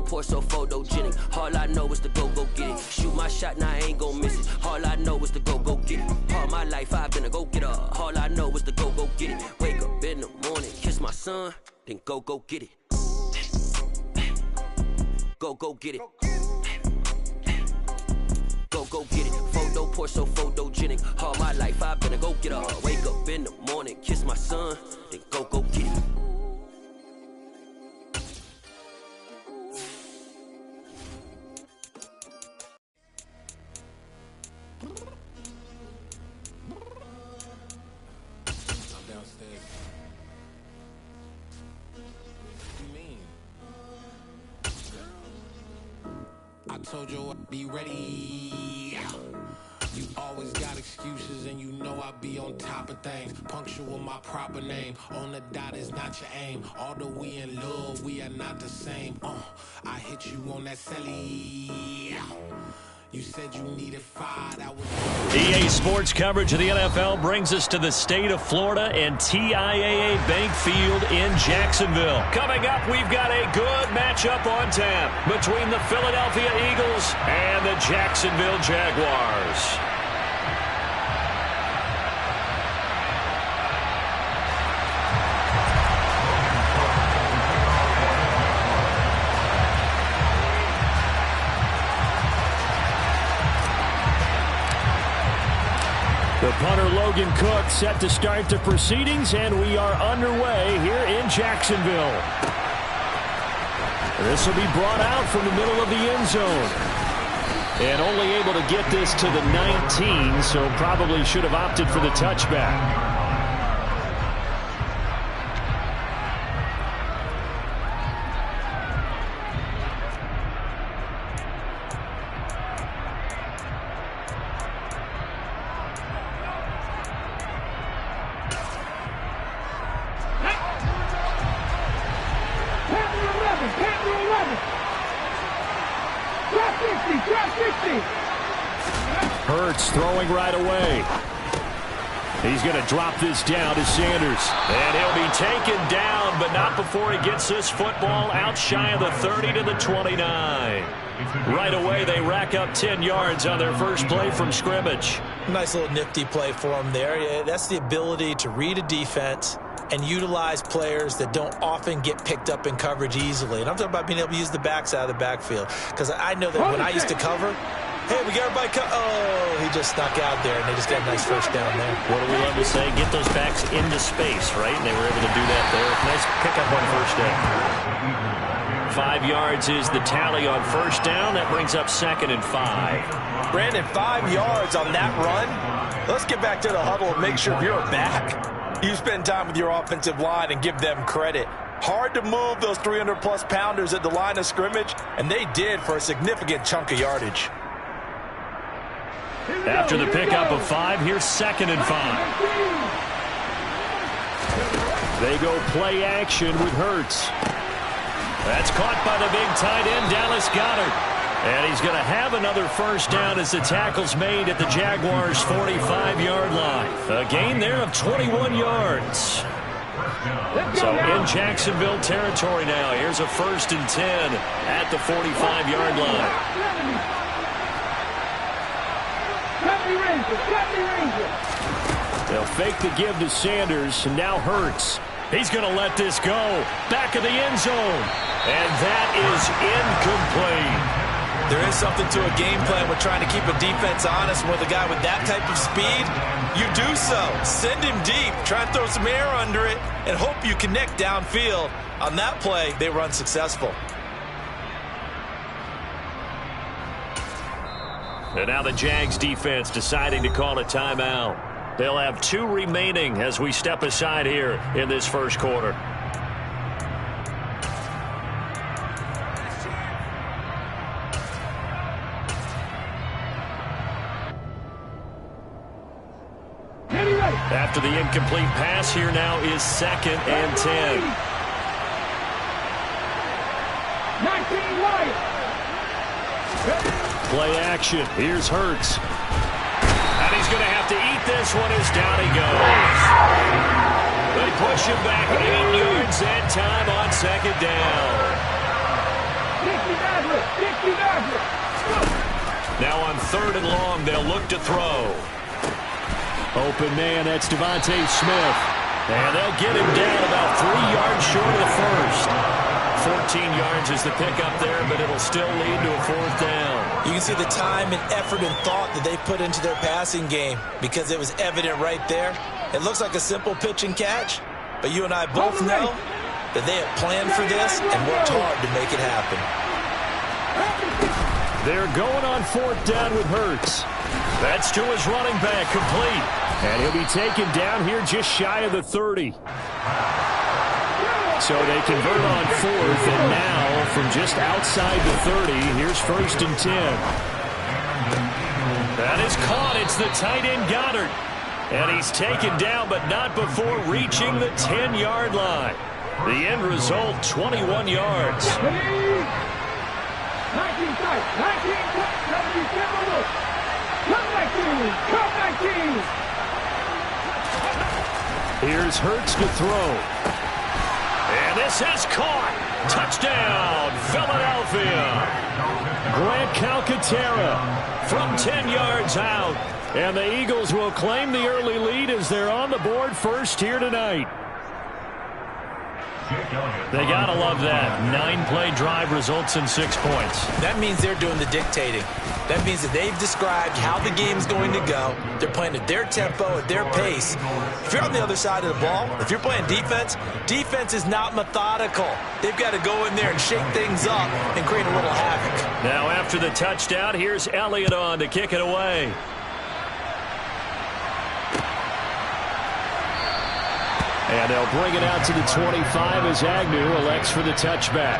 pour so photogenic. All I know is to go get it. Shoot my shot, now I ain't gon' miss it. All I know is to go get it. All my life I've been a go-getter. All I know is to go get it. Wake up in the morning, kiss my son, then go get it. Go get it. Go get it. Photo pour so photogenic. All my life I've been a go-getter. Wake up in the morning, kiss my son, then go get it. I told you I'd be ready. You always got excuses and you know I be on top of things. Punctual my proper name. On the dot is not your aim. Although we in love, we are not the same. I hit you on that celly. You said you needed 5. That was EA Sports coverage of the NFL brings us to the state of Florida and TIAA Bank Field in Jacksonville. Coming up, we've got a good matchup on tap between the Philadelphia Eagles and the Jacksonville Jaguars. The punter Logan Cook set to start the proceedings, and we are underway here in Jacksonville. This will be brought out from the middle of the end zone. And only able to get this to the 19, so probably should have opted for the touchback. Hurts throwing right away. He's going to drop this down to Sanders. And he'll be taken down, but not before he gets this football out shy of the 30 to the 29. Right away, they rack up 10 yards on their first play from scrimmage. Nice little nifty play for him there. That's the ability to read a defense and utilize players that don't often get picked up in coverage easily. And I'm talking about being able to use the backs out of the backfield. Because I know that when I used to cover, hey, we got everybody oh, he just snuck out there, and they just got a nice first down there. What do we love to say? Get those backs into space, right? And they were able to do that there. Nice pickup on first down. 5 yards is the tally on first down. That brings up 2nd and 5. Brandon, 5 yards on that run. Let's get back to the huddle and make sure you're back. You spend time with your offensive line and give them credit. Hard to move those 300-plus pounders at the line of scrimmage, and they did for a significant chunk of yardage. After the pickup of 5, here's 2nd and 5. They go play action with Hurts. That's caught by the big tight end, Dallas Goedert. And he's going to have another first down as the tackle's made at the Jaguars' 45-yard line. A gain there of 21 yards. So in Jacksonville territory now. Here's a 1st and 10 at the 45-yard line. They'll fake the give to Sanders, and now Hurts. He's going to let this go. Back of the end zone. And that is incomplete. There is something to a game plan with trying to keep a defense honest. With a guy with that type of speed, you do so. Send him deep. Try and throw some air under it and hope you connect downfield. On that play, they were unsuccessful. And now the Jags defense deciding to call a timeout. They'll have 2 remaining as we step aside here in this first quarter. After the incomplete pass, here now is 2nd and 10. 19 Wyatt. Play action. Here's Hurts. And he's going to have to eat this one as down he goes. They push him back 8 yards that time on 2nd down. Now on 3rd and long, they'll look to throw. Open man, that's Devontae Smith. And they'll get him down about 3 yards short of the first. 14 yards is the pickup there, but it'll still lead to a 4th down. You can see the time and effort and thought that they put into their passing game because it was evident right there. It looks like a simple pitch and catch, but you and I both know that they have planned for this and worked hard to make it happen. They're going on 4th down with Hurts. That's to his running back, complete. And he'll be taken down here just shy of the 30. So they convert on 4th, and now from just outside the 30, here's 1st and 10. That is caught. It's the tight end Goddard. And he's taken down, but not before reaching the 10-yard line. The end result, 21 yards. 19 tight, 19 tight, 77. Come 19. Here's Hurts to throw. And this is caught. Touchdown, Philadelphia. Grant Calcaterra from 10 yards out. And the Eagles will claim the early lead as they're on the board first here tonight. They got to love that. 9-play drive results in 6 points. That means they're doing the dictating. That means that they've described how the game's going to go. They're playing at their tempo, at their pace. If you're on the other side of the ball, if you're playing defense, defense is not methodical. They've got to go in there and shake things up and create a little havoc. Now after the touchdown, here's Elliott on to kick it away. And they'll bring it out to the 25 as Agnew elects for the touchback.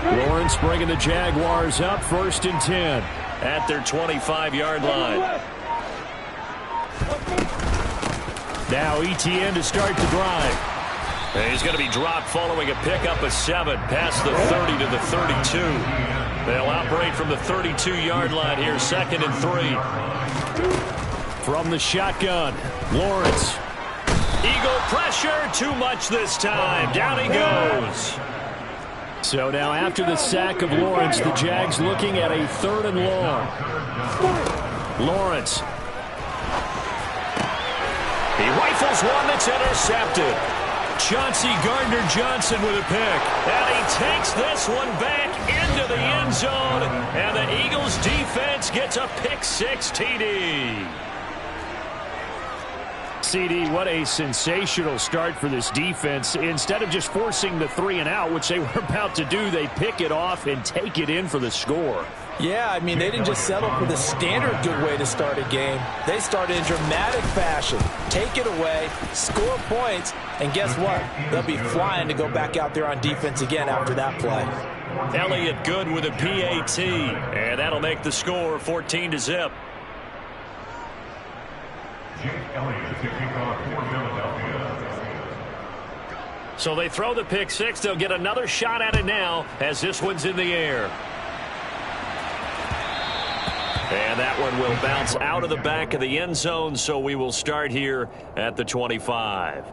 Lawrence bringing the Jaguars up 1st and 10 at their 25-yard line. Now Etienne to start the drive. And he's going to be dropped following a pickup of 7 past the 30 to the 32. They'll operate from the 32-yard line here, 2nd and 3. From the shotgun, Lawrence. Eagle pressure, too much this time. Down he goes. So now after the sack of Lawrence, the Jags looking at a 3rd and long. Lawrence. He rifles one that's intercepted. Chauncey Gardner-Johnson with a pick. And he takes this one back into the end zone. And the Eagles defense gets a pick-6 TD. CD, what a sensational start for this defense. Instead of just forcing the 3 and out, which they were about to do, they pick it off and take it in for the score. Yeah, I mean, they didn't just settle for the standard good way to start a game. They started in dramatic fashion. Take it away, score points, and guess what? They'll be flying to go back out there on defense again after that play. Elliott good with a PAT, and that'll make the score 14-0. So they throw the pick-6. They'll get another shot at it now as this one's in the air. And that one will bounce out of the back of the end zone, so we will start here at the 25.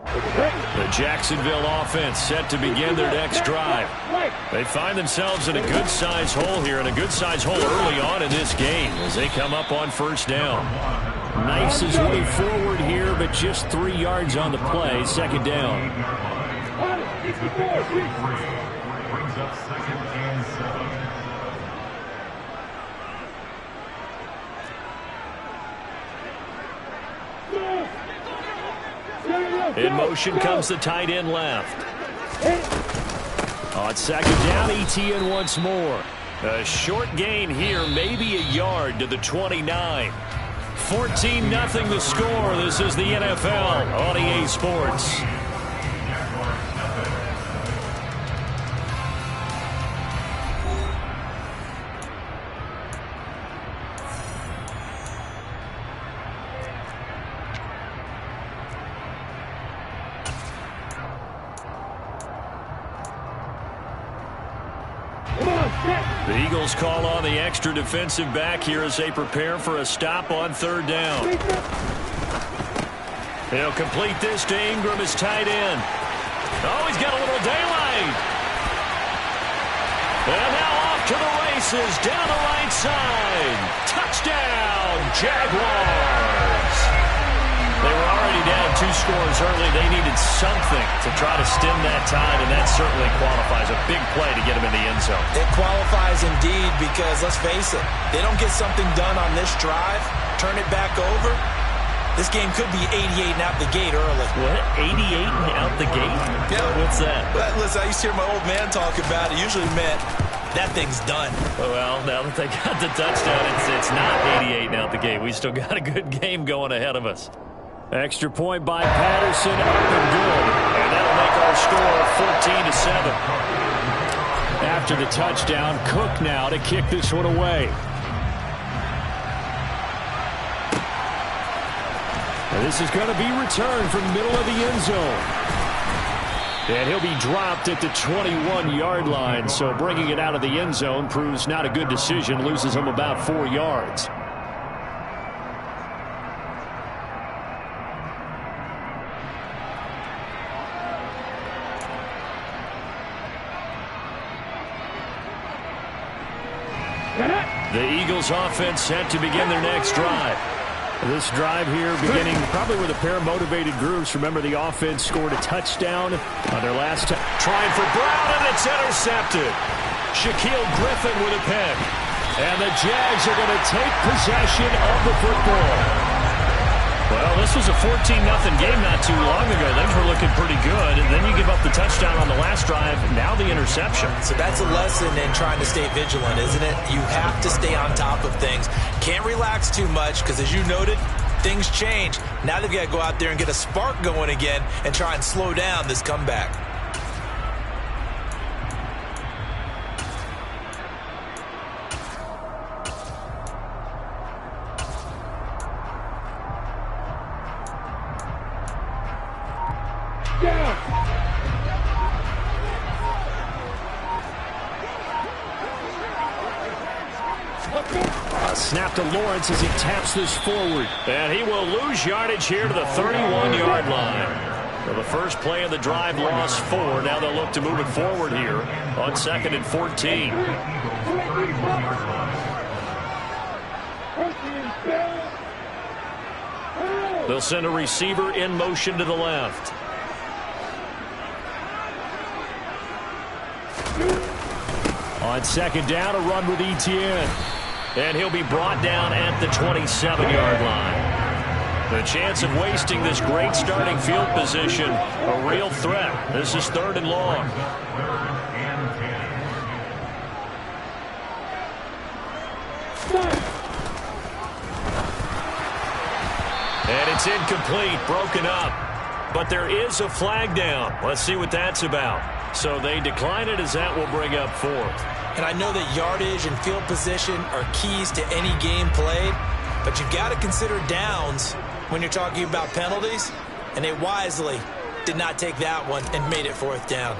The Jacksonville offense set to begin their next drive. They find themselves in a good-sized hole here, and a good-sized hole early on in this game as they come up on 1st down. Nice his way forward here, but just 3 yards on the play. 2nd down. Brings up 2nd and 7. In motion comes the tight end left. On 2nd down, Etienne once more. A short gain here, maybe a yard to the 29. 14-0 the score. This is the NFL on EA Sports. The Eagles call on the extra defensive back here as they prepare for a stop on third down. He'll complete this to Ingram as tight end. Oh, he's got a little daylight. And now off to the races down the right side. Touchdown, Jaguars. They were already down 2 scores early. They needed something to try to stem that tide, and that certainly qualifies. A big play to get them in the end zone. It qualifies indeed because, let's face it, they don't get something done on this drive, turn it back over, this game could be 88 and out the gate early. What? 88 and out the gate? Yeah. What's that? Well, listen, I used to hear my old man talk about it. Usually meant that thing's done. Well, now that they got the touchdown, it's not 88 and out the gate. We still got a good game going ahead of us. Extra point by Patterson, up and good. And that'll make our score 14-7. After the touchdown, Cook now to kick this one away. And this is going to be returned from the middle of the end zone. And he'll be dropped at the 21-yard line. So bringing it out of the end zone proves not a good decision. Loses him about 4 yards. The Eagles offense set to begin their next drive. This drive here beginning probably with a pair of motivated groups. Remember, the offense scored a touchdown on their last time. Trying for Brown, and it's intercepted. Shaquille Griffin with a pick. And the Jags are going to take possession of the football. Well, this was a 14-0 game not too long ago. Things were looking pretty good. And then you give up the touchdown on the last drive. Now the interception. So that's a lesson in trying to stay vigilant, isn't it? You have to stay on top of things. Can't relax too much because, as you noted, things change. Now they've got to go out there and get a spark going again and try and slow down this comeback. Snap to Lawrence as he taps this forward. And he will lose yardage here to the 31-yard line. So the first play of the drive lost 4. Now they'll look to move it forward here on 2nd and 14. They'll send a receiver in motion to the left. On 2nd down, a run with Etienne. And he'll be brought down at the 27-yard line. The chance of wasting this great starting field position, a real threat. This is 3rd and long. And it's incomplete, broken up. But there is a flag down. Let's see what that's about. So they decline it as that will bring up 4th. And I know that yardage and field position are keys to any game played, but you've got to consider downs when you're talking about penalties, and they wisely did not take that one and made it 4th down.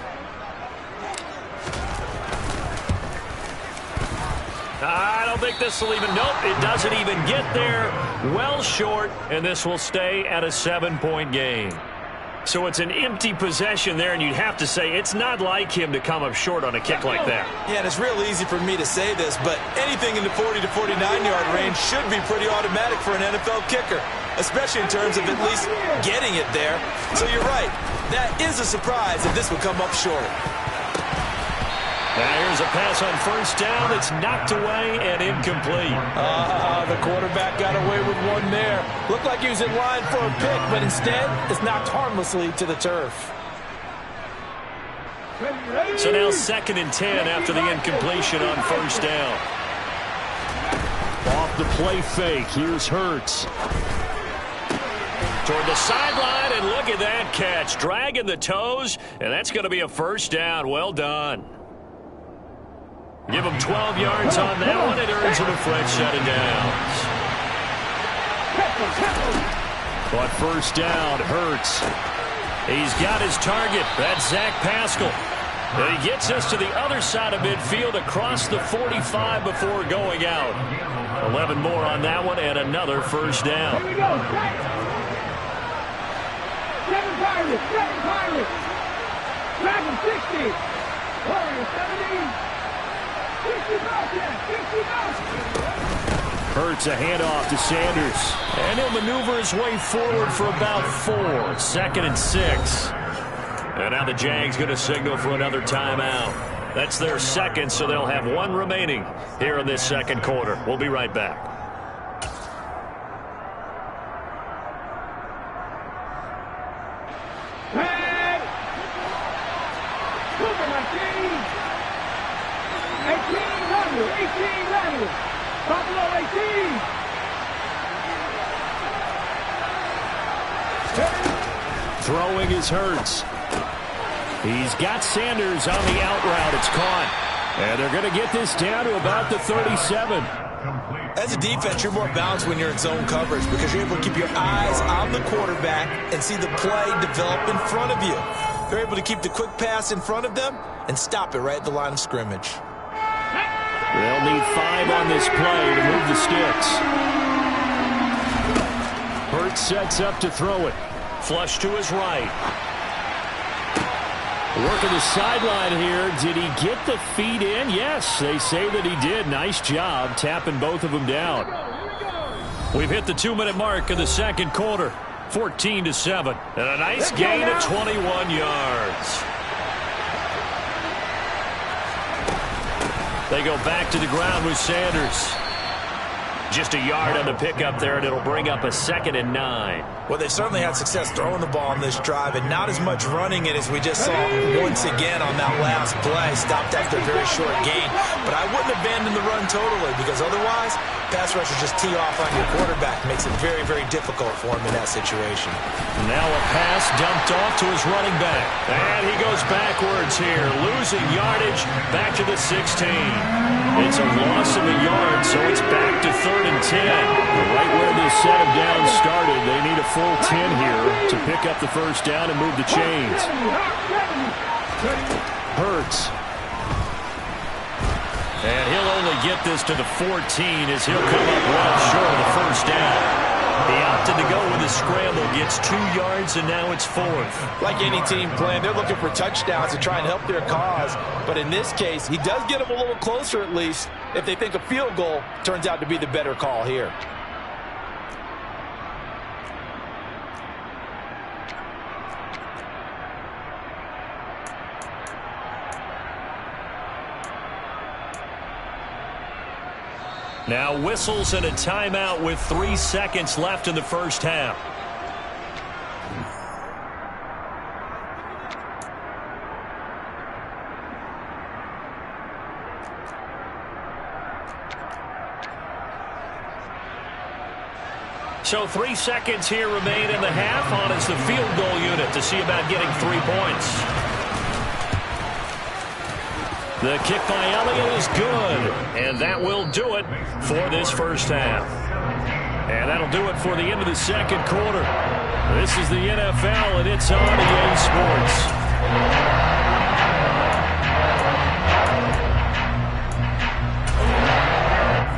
I don't think this will even, nope, it doesn't even get there. Well short, and this will stay at a 7-point game. So it's an empty possession there, and you'd have to say it's not like him to come up short on a kick like that. Yeah, and it's real easy for me to say this, but anything in the 40 to 49-yard range should be pretty automatic for an NFL kicker, especially in terms of at least getting it there. So you're right. That is a surprise if this would come up short. Now here's a pass on 1st down that's knocked away and incomplete. The quarterback got away with one there. Looked like he was in line for a pick, but instead it's knocked harmlessly to the turf. So now 2nd and 10 after the incompletion on 1st down. Off The play fake. Here's Hurts. Toward the sideline, and look at that catch. Dragging the toes, and that's going to be a first down. Well done. Give him 12 yards on that one. It earns him a fresh set of downs. But first down, Hurts. He's got his target. That's Zach Pascal. And he gets us to the other side of midfield across the 45 before going out. 11 more on that one and another first down. Here we go. Seven Pirates. Dragon 60. Warrior 70. 60 bucks, yeah, 60 bucks. Hurts a handoff to Sanders. And he'll maneuver his way forward for about 4. 2nd and 6. And now the Jags going to signal for another timeout. That's their second, so they'll have one remaining here in this second quarter. We'll be right back. Hey! Super machine! 18 Buffalo 18! Throwing is Hurts. He's got Sanders on the out route. It's caught. And they're going to get this down to about the 37. As a defense, you're more balanced when you're in zone coverage because you're able to keep your eyes on the quarterback and see the play develop in front of you. They're able to keep the quick pass in front of them and stop it right at the line of scrimmage. They'll need 5 on this play to move the sticks. Hurts sets up to throw it. Flush to his right. Working the sideline here. Did he get the feet in? Yes, they say that he did. Nice job tapping both of them down. We've hit the 2-minute mark in the second quarter. 14-7. And a nice gain of 21 yards. They go back to the ground with Sanders. Just a yard on the pickup there, and it'll bring up a 2nd and 9. Well, they certainly had success throwing the ball on this drive, and not as much running it as we just saw once again on that last play. Stopped after a very short gain. But I wouldn't abandon the run totally, because otherwise, pass rushers just tee off on your quarterback. Makes it very, very difficult for him in that situation. Now a pass dumped off to his running back. And he goes backwards here, losing yardage back to the 16. It's a loss of a yard, so it's back to 3rd and 10. Right where this set of downs started, they need a full 10 here to pick up the first down and move the chains. Hurts. And he'll only get this to the 14 as he'll come up well short of the first down. He opted to go with a scramble, gets 2 yards, and now it's 4th. Like any team playing, they're looking for touchdowns to try and help their cause. But in this case, he does get them a little closer at least if they think a field goal turns out to be the better call here. Now whistles and a timeout with 3 seconds left in the first half. So 3 seconds here remain in the half on as the field goal unit to see about getting 3 points. The kick by Elliott is good, and that will do it for this first half. And that'll do it for the end of the second quarter. This is the NFL, and it's on EA Sports.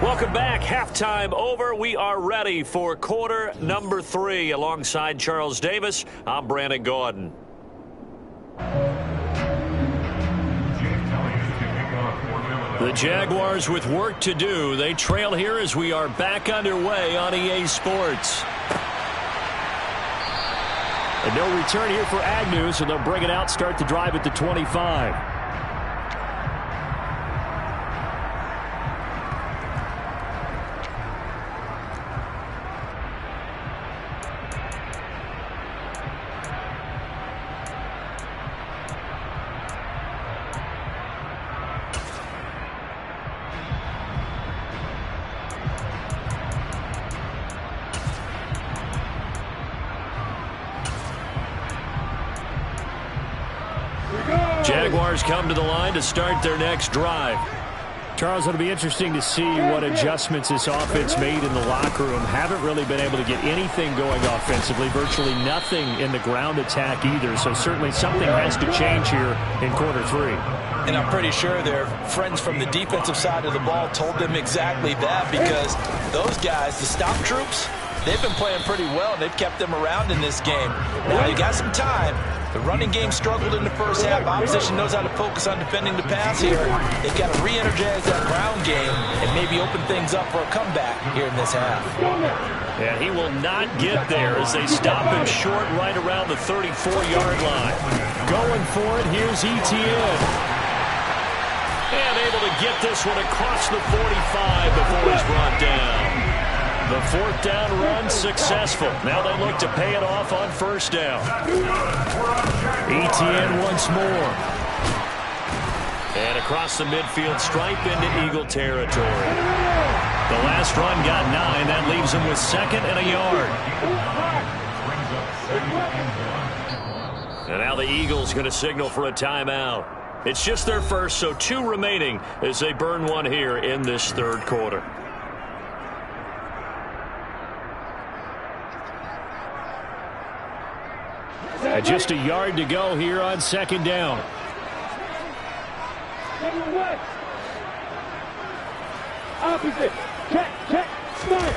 Welcome back. Halftime over. We are ready for quarter number 3. Alongside Charles Davis, I'm Brandon Gordon. The Jaguars with work to do. They trail here as we are back underway on EA Sports. And no return here for Agnew, so they'll bring it out, start the drive at the 25. Jaguars come to the line to start their next drive. Charles, it'll be interesting to see what adjustments this offense made in the locker room. Haven't really been able to get anything going offensively, virtually nothing in the ground attack either. So certainly something has to change here in quarter 3. And I'm pretty sure their friends from the defensive side of the ball told them exactly that, because those guys, the stop troops, they've been playing pretty well. They've kept them around in this game. Now, you got some time. The running game struggled in the first half. Opposition knows how to focus on defending the pass here. They've got to re-energize that ground game and maybe open things up for a comeback here in this half. And he will not get there as they stop him short right around the 34-yard line. Going for it, here's Etienne. And able to get this one across the 45 before he's brought down. The 4th down run successful. Now they look to pay it off on 1st down. Etienne once more. And across the midfield stripe into Eagle territory. The last run got 9. That leaves him with 2nd and a yard. And now the Eagles going to signal for a timeout. It's just their first, so 2 remaining as they burn one here in this 3rd quarter. Just a yard to go here on 2nd down. Opposite. Check, smart.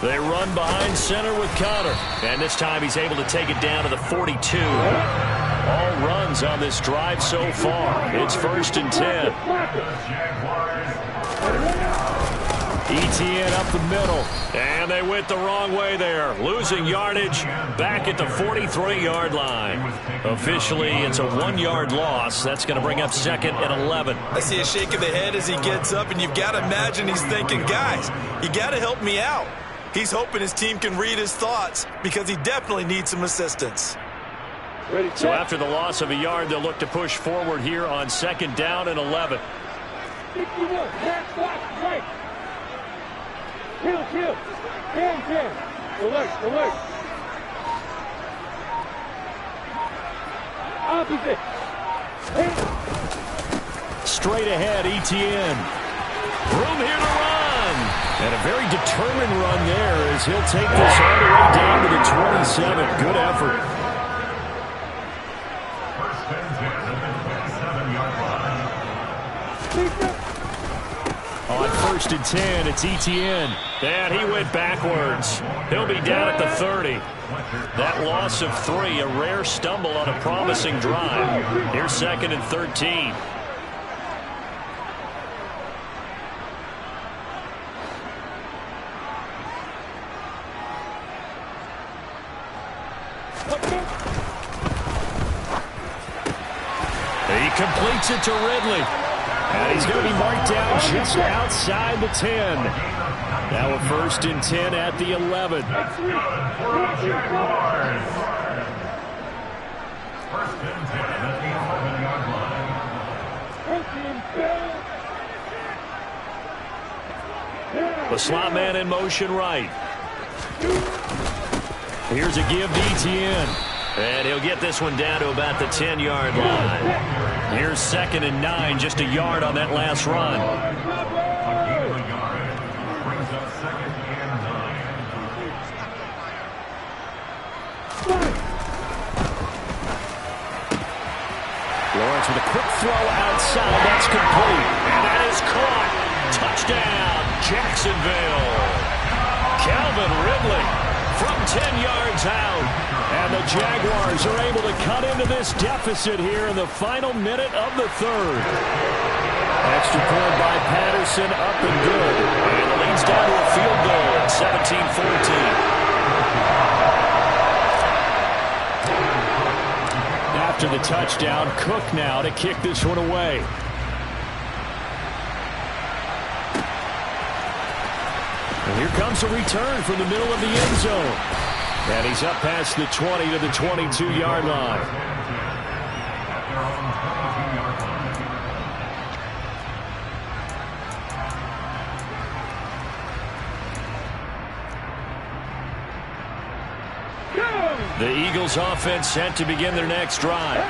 They run behind center with Conner. And this time he's able to take it down to the 42. All runs on this drive so far. It's 1st and 10. Etienne up the middle. And they went the wrong way there. Losing yardage back at the 43-yard line. Officially, it's a 1-yard loss. That's going to bring up 2nd and 11. I see a shake of the head as he gets up, and you've got to imagine he's thinking, guys, you got to help me out. He's hoping his team can read his thoughts because he definitely needs some assistance. So after the loss of a yard, they'll look to push forward here on 2nd down and 11. 61, back, right. Kill. 10. Alert. Opposite. Straight ahead, Etienne. Room here to run. And a very determined run there as he'll take this all the way down to the 27. Good effort. On 1st and 10, it's Etienne. And he went backwards. He'll be down at the 30. That loss of 3, a rare stumble on a promising drive. Here's 2nd and 13. He completes it to Ridley. And he's going to be marked down just outside the 10. Now a 1st and 10 at the 11. The slot man in motion right. Here's a give to Etienne. And he'll get this one down to about the 10-yard line. Here's 2nd and 9, just a yard on that last run. Lawrence with a quick throw outside. That's complete. And that is caught. Touchdown, Jacksonville. Calvin Ridley from 10 yards out. And the Jaguars are able to cut into this deficit here in the final minute of the 3rd. Extra point by Patterson, up and good. And it leads down to a field goal at 17-14. After the touchdown, Cook now to kick this one away. And here comes a return from the middle of the end zone. And he's up past the 20 to the 22-yard line. The Eagles offense set to begin their next drive.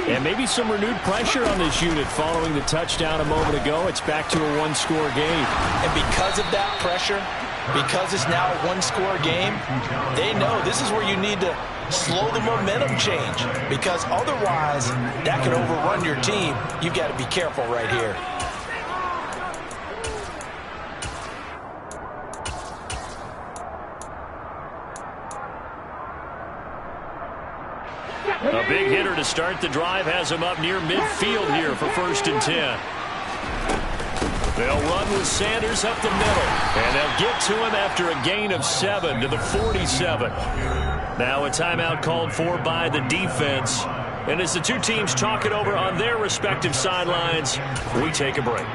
And maybe some renewed pressure on this unit following the touchdown a moment ago. It's back to a one-score game. And because of that pressure, because it's now a one-score game, they know this is where you need to slow the momentum change, because otherwise that could overrun your team. You've got to be careful right here. A big hitter to start the drive has him up near midfield here for 1st and 10. They'll run with Sanders up the middle, and they'll get to him after a gain of 7 to the 47. Now a timeout called for by the defense. And as the two teams talk it over on their respective sidelines, we take a break.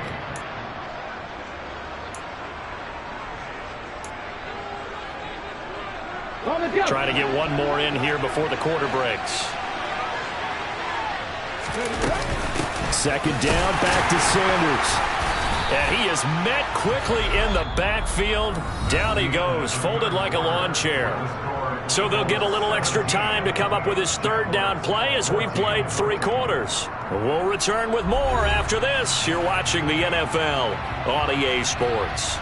Trying to get one more in here before the quarter breaks. 2nd down, back to Sanders. And he is met quickly in the backfield. Down he goes, folded like a lawn chair. So they'll get a little extra time to come up with his 3rd down play as we've played 3 quarters. We'll return with more after this. You're watching the NFL on EA Sports.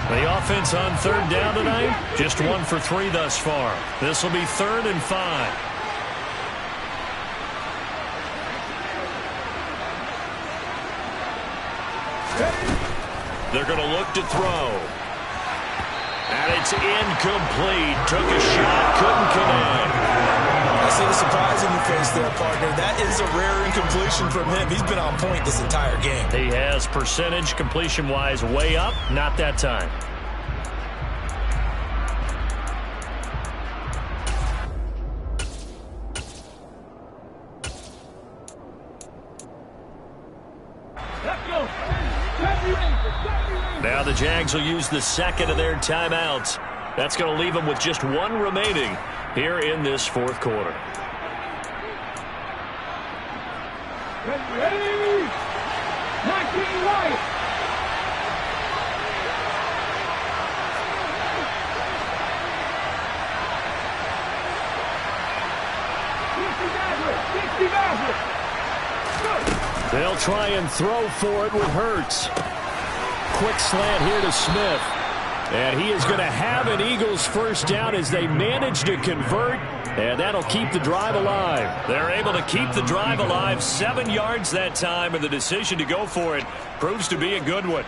The offense on 3rd down tonight, just 1 for 3 thus far. This will be 3rd and 5. They're going to look to throw. And it's incomplete. Took a shot, couldn't connect. I see the surprise in your face there, partner. That is a rare incompletion from him. He's been on point this entire game. He has percentage completion-wise way up. Not that time. Now the Jags will use the 2nd of their timeouts. That's going to leave them with just 1 remaining here in this 4th quarter. Ready? 19 right. They'll try and throw for it with Hurts. Quick slant here to Smith. And he is going to have an Eagles 1st down as they manage to convert. And that'll keep the drive alive. They're able to keep the drive alive. 7 yards that time, and the decision to go for it proves to be a good one.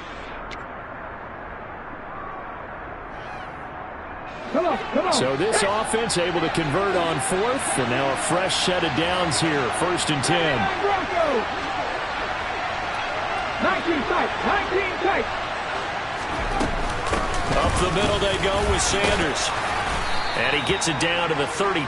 So this offense able to convert on 4th. And now a fresh set of downs here. 1st and 10. 19 tight. 19 tight. Up the middle they go with Sanders. And he gets it down to the 32.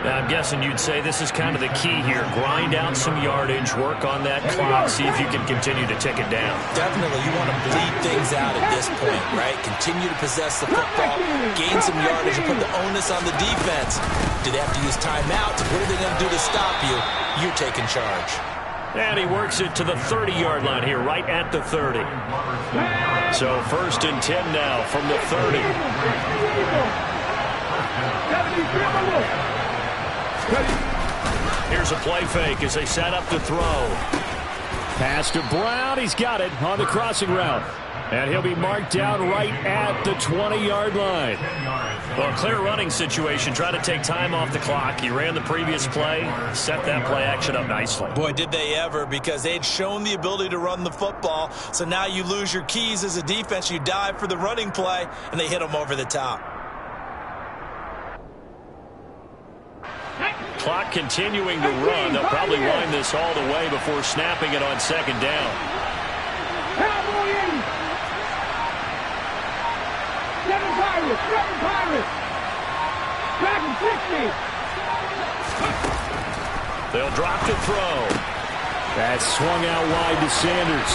Now, I'm guessing you'd say this is kind of the key here. Grind out some yardage, work on that clock, see if you can continue to tick it down. Definitely. You want to bleed things out at this point, right? Continue to possess the football, gain some yardage, and put the onus on the defense. Do they have to use timeouts? What are they going to do to stop you? You're taking charge. And he works it to the 30-yard line here, right at the 30. So 1st and 10 now from the 30. Here's a play fake as they set up to throw. Pass to Brown. He's got it on the crossing route. And he'll be marked down right at the 20-yard line. Well, clear running situation. Try to take time off the clock. He ran the previous play, set that play action up nicely. Boy, did they ever, because they'd shown the ability to run the football. So now you lose your keys as a defense. You dive for the running play, and they hit them over the top. Clock continuing to run. They'll probably wind this all the way before snapping it on 2nd down. 7 Pirates. Dragon 60. They'll drop to throw. That's swung out wide to Sanders.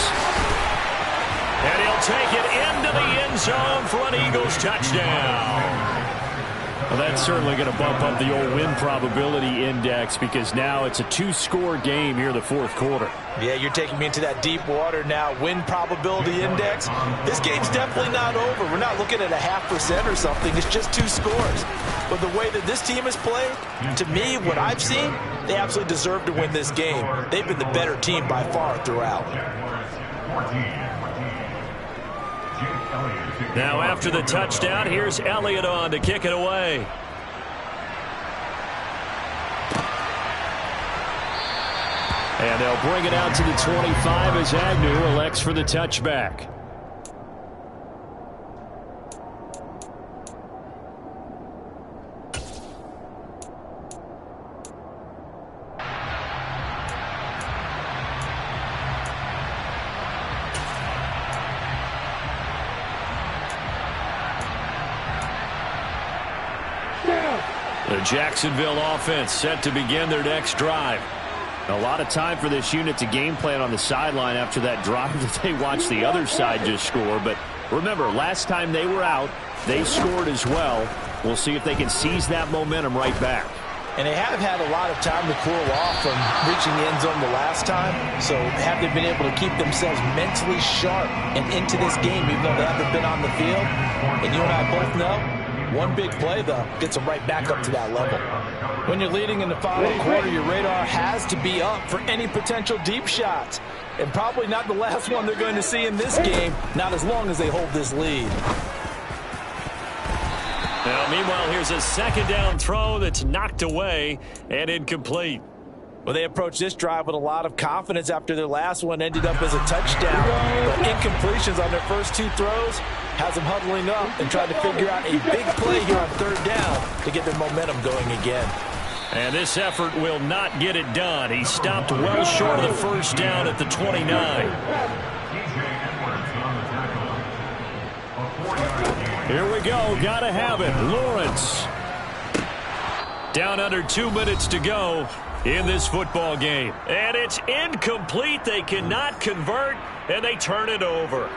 And he'll take it into the end zone for an Eagles touchdown. Well, that's certainly going to bump up the old win probability index because now it's a 2-score game here in the fourth quarter. Yeah, you're taking me into that deep water now. Win probability index. This game's definitely not over. We're not looking at a 0.5% or something. It's just 2 scores. But the way that this team has played, to me, what I've seen, they absolutely deserve to win this game. They've been the better team by far throughout. Now after the touchdown, here's Elliott on to kick it away. And they'll bring it out to the 25 as Agnew elects for the touchback. The Jacksonville offense set to begin their next drive. A lot of time for this unit to game plan on the sideline after that drive that they watched the other side just score. But remember, last time they were out, they scored as well. We'll see if they can seize that momentum right back. And they have had a lot of time to cool off from reaching the end zone the last time. So have they been able to keep themselves mentally sharp and into this game even though they haven't been on the field? And you and I both know, one big play, though, gets them right back up to that level. When you're leading in the final quarter, your radar has to be up for any potential deep shots. And probably not the last one they're going to see in this game, not as long as they hold this lead. Now, meanwhile, here's a second down throw that's knocked away and incomplete. Well, they approached this drive with a lot of confidence after their last one ended up as a touchdown. But incompletions on their first 2 throws has them huddling up and trying to figure out a big play here on 3rd down to get their momentum going again. And this effort will not get it done. He stopped well short of the first down at the 29. Here we go. Got to have it. Lawrence. Down under 2 minutes to go in this football game. And it's incomplete. They cannot convert, and they turn it over.